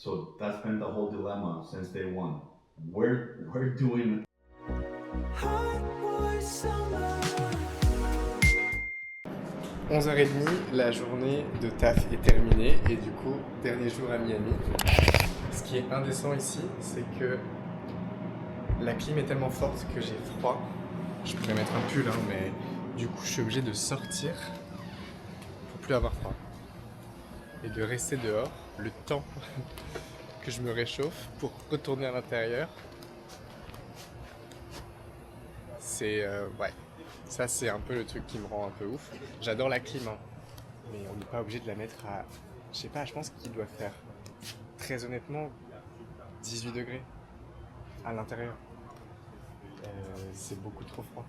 So that's been the whole dilemma since day one. We're doing 11h30, la journée de taf est terminée et du coup, dernier jour à Miami. Ce qui est indécent ici, c'est que la clim est tellement forte que j'ai froid. Je pourrais mettre un pull, hein, mais du coup, je suis obligé de sortir pour plus avoir froid. Et de rester dehors le temps que je me réchauffe pour retourner à l'intérieur. C'est ouais, ça c'est un peu le truc qui me rend un peu ouf. J'adore la clim, hein, mais on n'est pas obligé de la mettre à, je sais pas, je pense qu'il doit faire très honnêtement 18 degrés à l'intérieur. C'est beaucoup trop froid.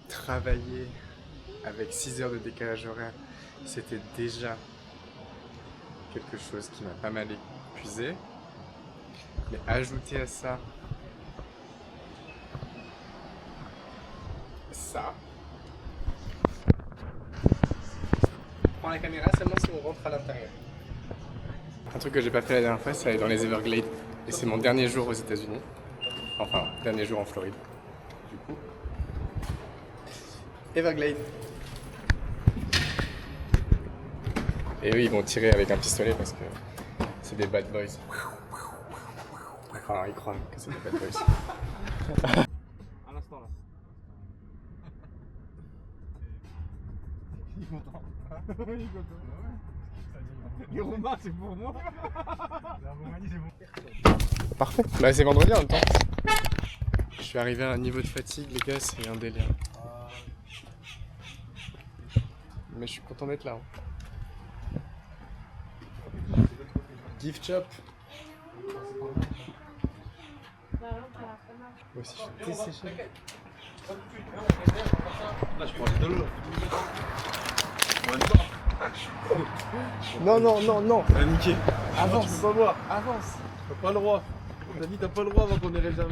Travailler avec 6 heures de décalage horaire, c'était déjà quelque chose qui m'a pas mal épuisé. Mais ajouter à ça, ça. On prend la caméra seulement si on rentre à l'intérieur. Un truc que j'ai pas fait la dernière fois, c'est aller dans les Everglades. Et c'est mon dernier jour aux États-Unis. Enfin, dernier jour en Floride. Du coup, Everglades. Et eux, ils vont tirer avec un pistolet parce que c'est des bad boys. Enfin, ils croient que c'est des bad boys. Un instant là. Il est content. Il est content. Les Romains, c'est pour moi. La Roumanie, c'est bon. Parfait. Bah, c'est vendredi en même temps. Je suis arrivé à un niveau de fatigue, les gars, c'est un délire. Mais je suis content d'être là. Hein. Gift shop. Moi aussi, je suis desséché. Là, je prends de l'eau. Non, non, non, non. Ah, niqué. Avance. Tu peux pas boire. Avance. T'as pas le droit. T'as dit t'as pas le droit avant qu'on ait réservé.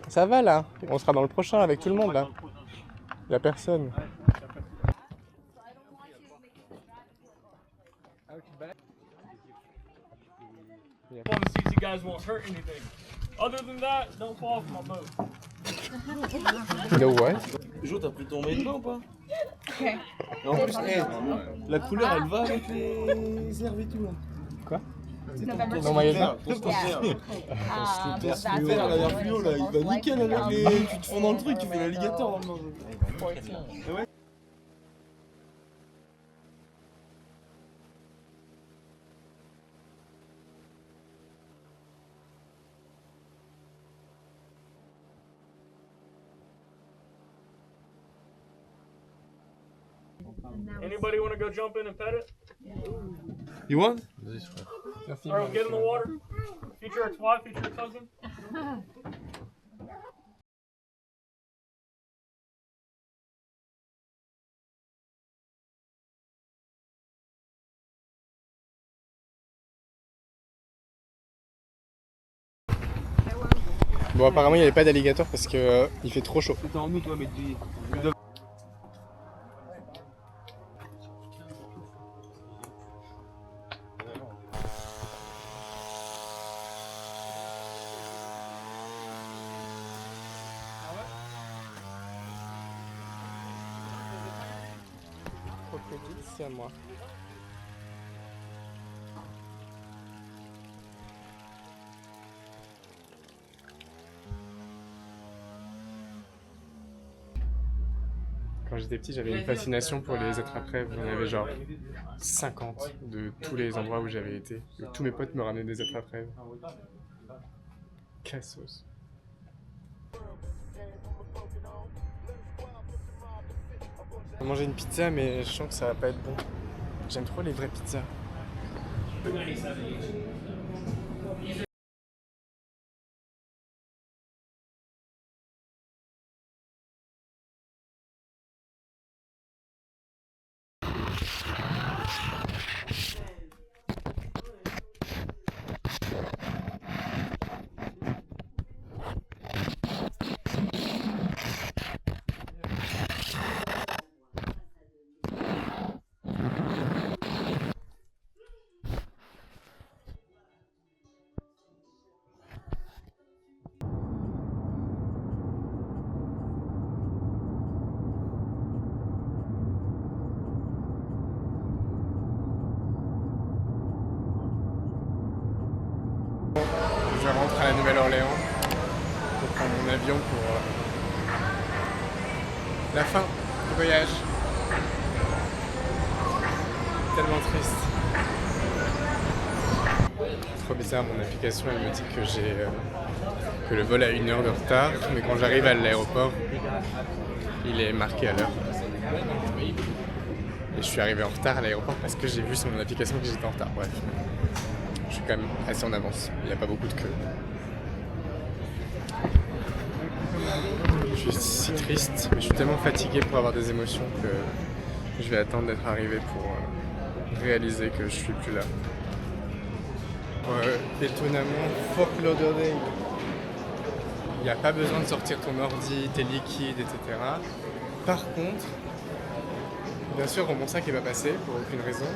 Ça va là. On sera dans le prochain avec tout le monde là. Y'a personne. I want to see if you guys won't hurt anything. Other than that, don't fall off my boat. No what? Jo, t'as pris ton maillot ou pas? Et en plus, la couleur elle va avec les herbes et tout là. Quoi? Ton maillot de bain? Ton slipper là, l'air fluo là, il va nickel avec les. Tu te fonds dans le truc, tu fais l'alligator. Ouais. Anybody want to go jump in and pet it? You want? Alright, get in the water. Future ex-wife, future ex-husband. Bon, apparemment, il n'y avait pas d'alligator parce que il fait trop chaud. C'était en août, ouais, mais tu. Crocodile, c'est à moi. Quand j'étais petit, j'avais une fascination pour les attrape-rêves. J'en avais genre 50 de tous les endroits où j'avais été. Et tous mes potes me ramenaient des attrape-rêves. Cassos. On va manger une pizza, mais je sens que ça va pas être bon. J'aime trop les vraies pizzas. à la Nouvelle-Orléans pour prendre mon avion pour la fin du voyage. Tellement triste. Trop bizarre, mon application elle me dit que le vol a 1 heure de retard, mais quand j'arrive à l'aéroport, il est marqué à l'heure. Et je suis arrivé en retard à l'aéroport parce que j'ai vu sur mon application que j'étais en retard. Bref, je suis quand même assez en avance, il n'y a pas beaucoup de queue. Je suis si triste, mais je suis tellement fatigué pour avoir des émotions que je vais attendre d'être arrivé pour réaliser que je suis plus là. Étonnamment, fuck l'odoré. Il n'y a pas besoin de sortir ton ordi, tes liquides, etc. Par contre, bien sûr, mon sac n'est pas passé pour aucune raison.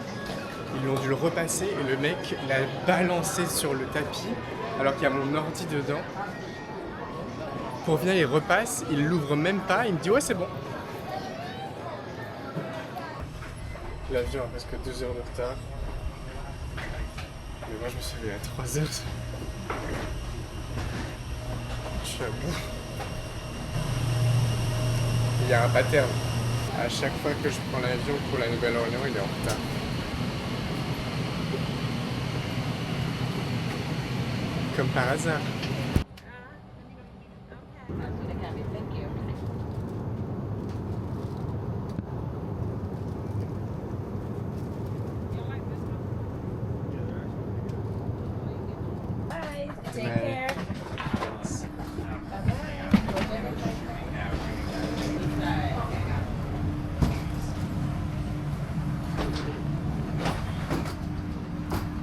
Ils ont dû le repasser et le mec l'a balancé sur le tapis alors qu'il y a mon ordi dedans. Pour venir, il repasse, il l'ouvre même pas, il me dit ouais c'est bon. L'avion a presque 2 heures de retard. Mais moi je me suis levé à 3 heures. Je suis à bout. Il y a un pattern. À chaque fois que je prends l'avion pour la Nouvelle-Orléans, il est en retard. Comme par hasard. Take care.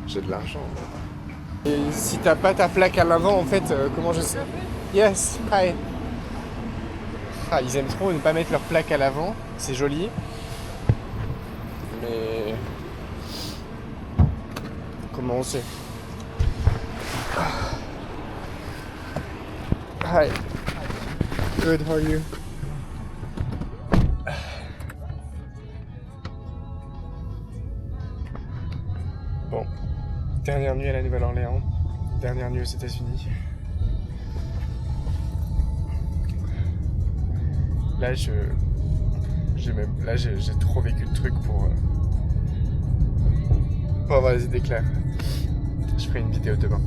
J'ai de l'argent. Et si t'as pas ta plaque à l'avant, en fait, comment je sais? Yes, hi. Ah, ils aiment trop ne pas mettre leur plaque à l'avant, c'est joli. Mais comment on sait? Hi. Good, how are you? Bon, dernière nuit à la Nouvelle-Orléans, dernière nuit aux États-Unis. Là, j'ai trop vécu le truc pour avoir les idées claires. Je ferai une vidéo demain.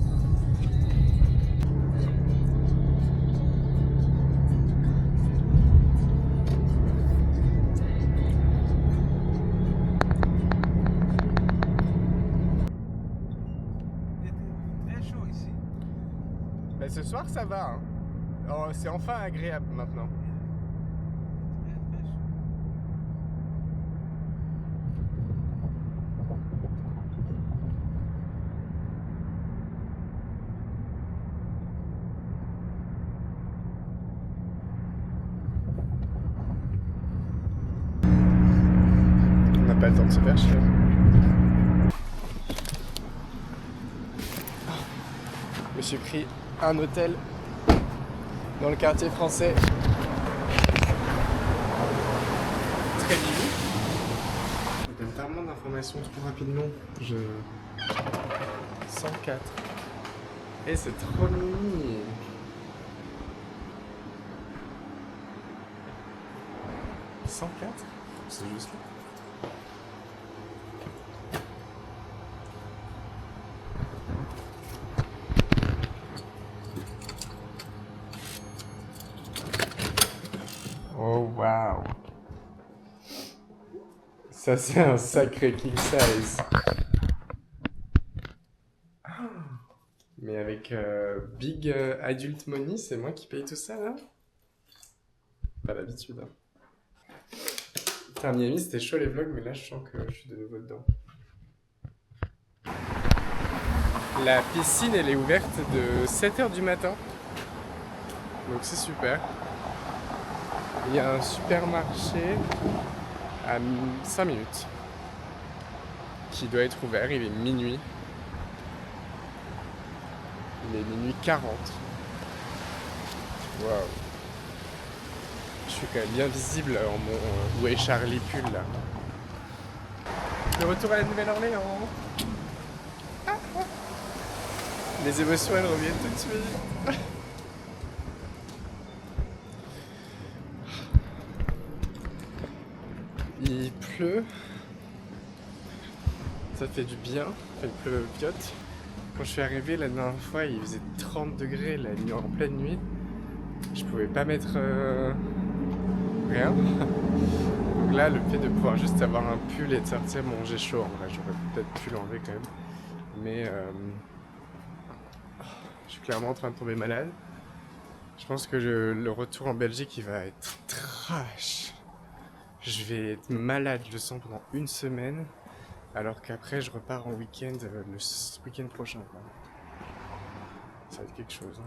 Ben, ce soir ça va, hein. Oh, c'est enfin agréable maintenant. On n'a pas le temps de se faire chier. Je me suis pris un hôtel dans le quartier français. Très mignon. Je donne tellement d'informations trop rapidement. 104. Et c'est trop mignon. « 104 » C'est juste là. Oh waouh! Ça c'est un sacré king size. Mais avec Big Adult Money, c'est moi qui paye tout ça là? Pas l'habitude. Hein. Putain, Miami c'était chaud les vlogs, mais là je sens que je suis de nouveau dedans. La piscine elle est ouverte de 7h du matin. Donc c'est super. Il y a un supermarché à 5 minutes qui doit être ouvert, il est minuit. Il est minuit 40. Waouh. Je suis quand même bien visible en mon Où est Charlie pull là. De retour à la Nouvelle-Orléans. Les émotions, elles reviennent tout de suite. Il pleut. Ça fait du bien. Il pleut piote. Quand je suis arrivé la dernière fois, il faisait 30 degrés la nuit, en pleine nuit. Je pouvais pas mettre rien. Donc là, le fait de pouvoir juste avoir un pull et de sortir, bon, j'ai chaud. En vrai, j'aurais peut-être pu l'enlever quand même. Mais je suis clairement en train de tomber malade. Je pense que le retour en Belgique, il va être trash. Je vais être malade, je le sens, pendant une semaine. Alors qu'après, je repars en week-end le week-end prochain, quoi. Ça va être quelque chose.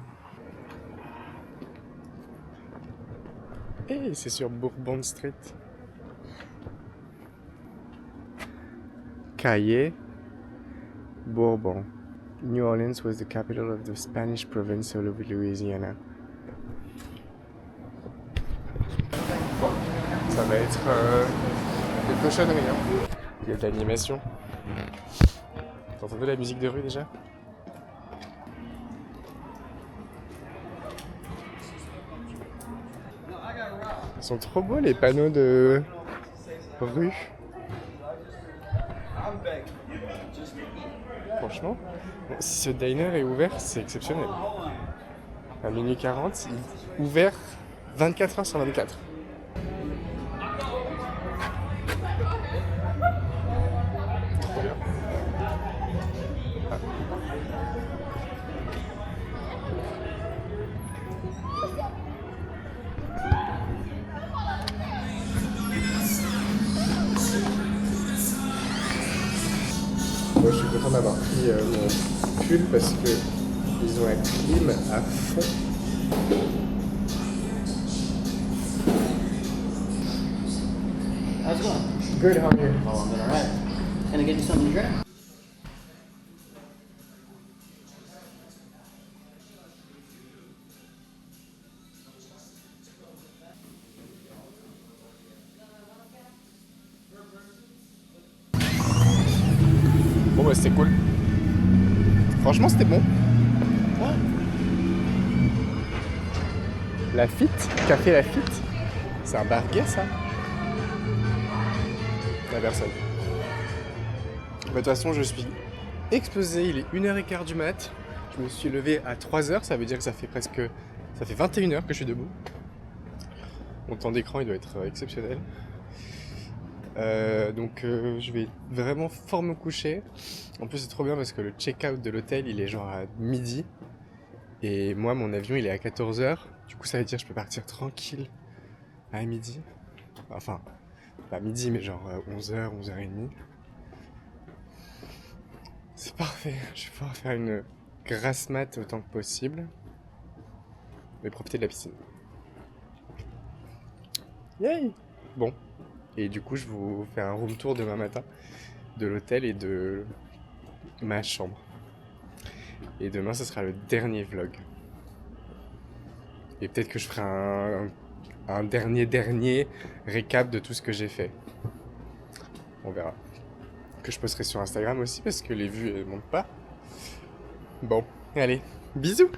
Et c'est sur Bourbon Street. Calle Bourbon. New Orleans was the capital of the Spanish province of Louisiana. Ça va être des cochonneries, hein. Il y a de l'animation. T'entendais la musique de rue déjà? Ils sont trop beaux les panneaux de rue. Franchement, si ce diner est ouvert, c'est exceptionnel. À minuit 40, il est ouvert 24 heures sur 24. Trop bien. Ah. Moi, je suis content d'avoir pris mon pull parce que ils ont la clim à fond. How's it going? Good, how are you? Oh, I'm good, all right. Can I get you something to drink? Bon bah c'était cool. Franchement c'était bon. What? Lafitte, café Lafitte. C'est un bar gay ça. La personne. Bah, de toute façon je suis explosé, il est 1h15 du mat. Je me suis levé à 3h, ça veut dire que ça fait 21h que je suis debout. Mon temps d'écran il doit être exceptionnel. Donc je vais vraiment fort me coucher. En plus c'est trop bien parce que le check-out de l'hôtel il est genre à midi. Et moi mon avion il est à 14h. Du coup ça veut dire que je peux partir tranquille à midi. Enfin, pas midi mais genre 11h, 11h30. C'est parfait. Je vais pouvoir faire une grasse mat autant que possible. Et profiter de la piscine. Yay! Bon. Et du coup, je vous fais un room tour demain matin de l'hôtel et de ma chambre. Et demain, ce sera le dernier vlog. Et peut-être que je ferai un dernier récap de tout ce que j'ai fait. On verra. Que je posterai sur Instagram aussi parce que les vues, elles montent pas. Bon, allez, bisous!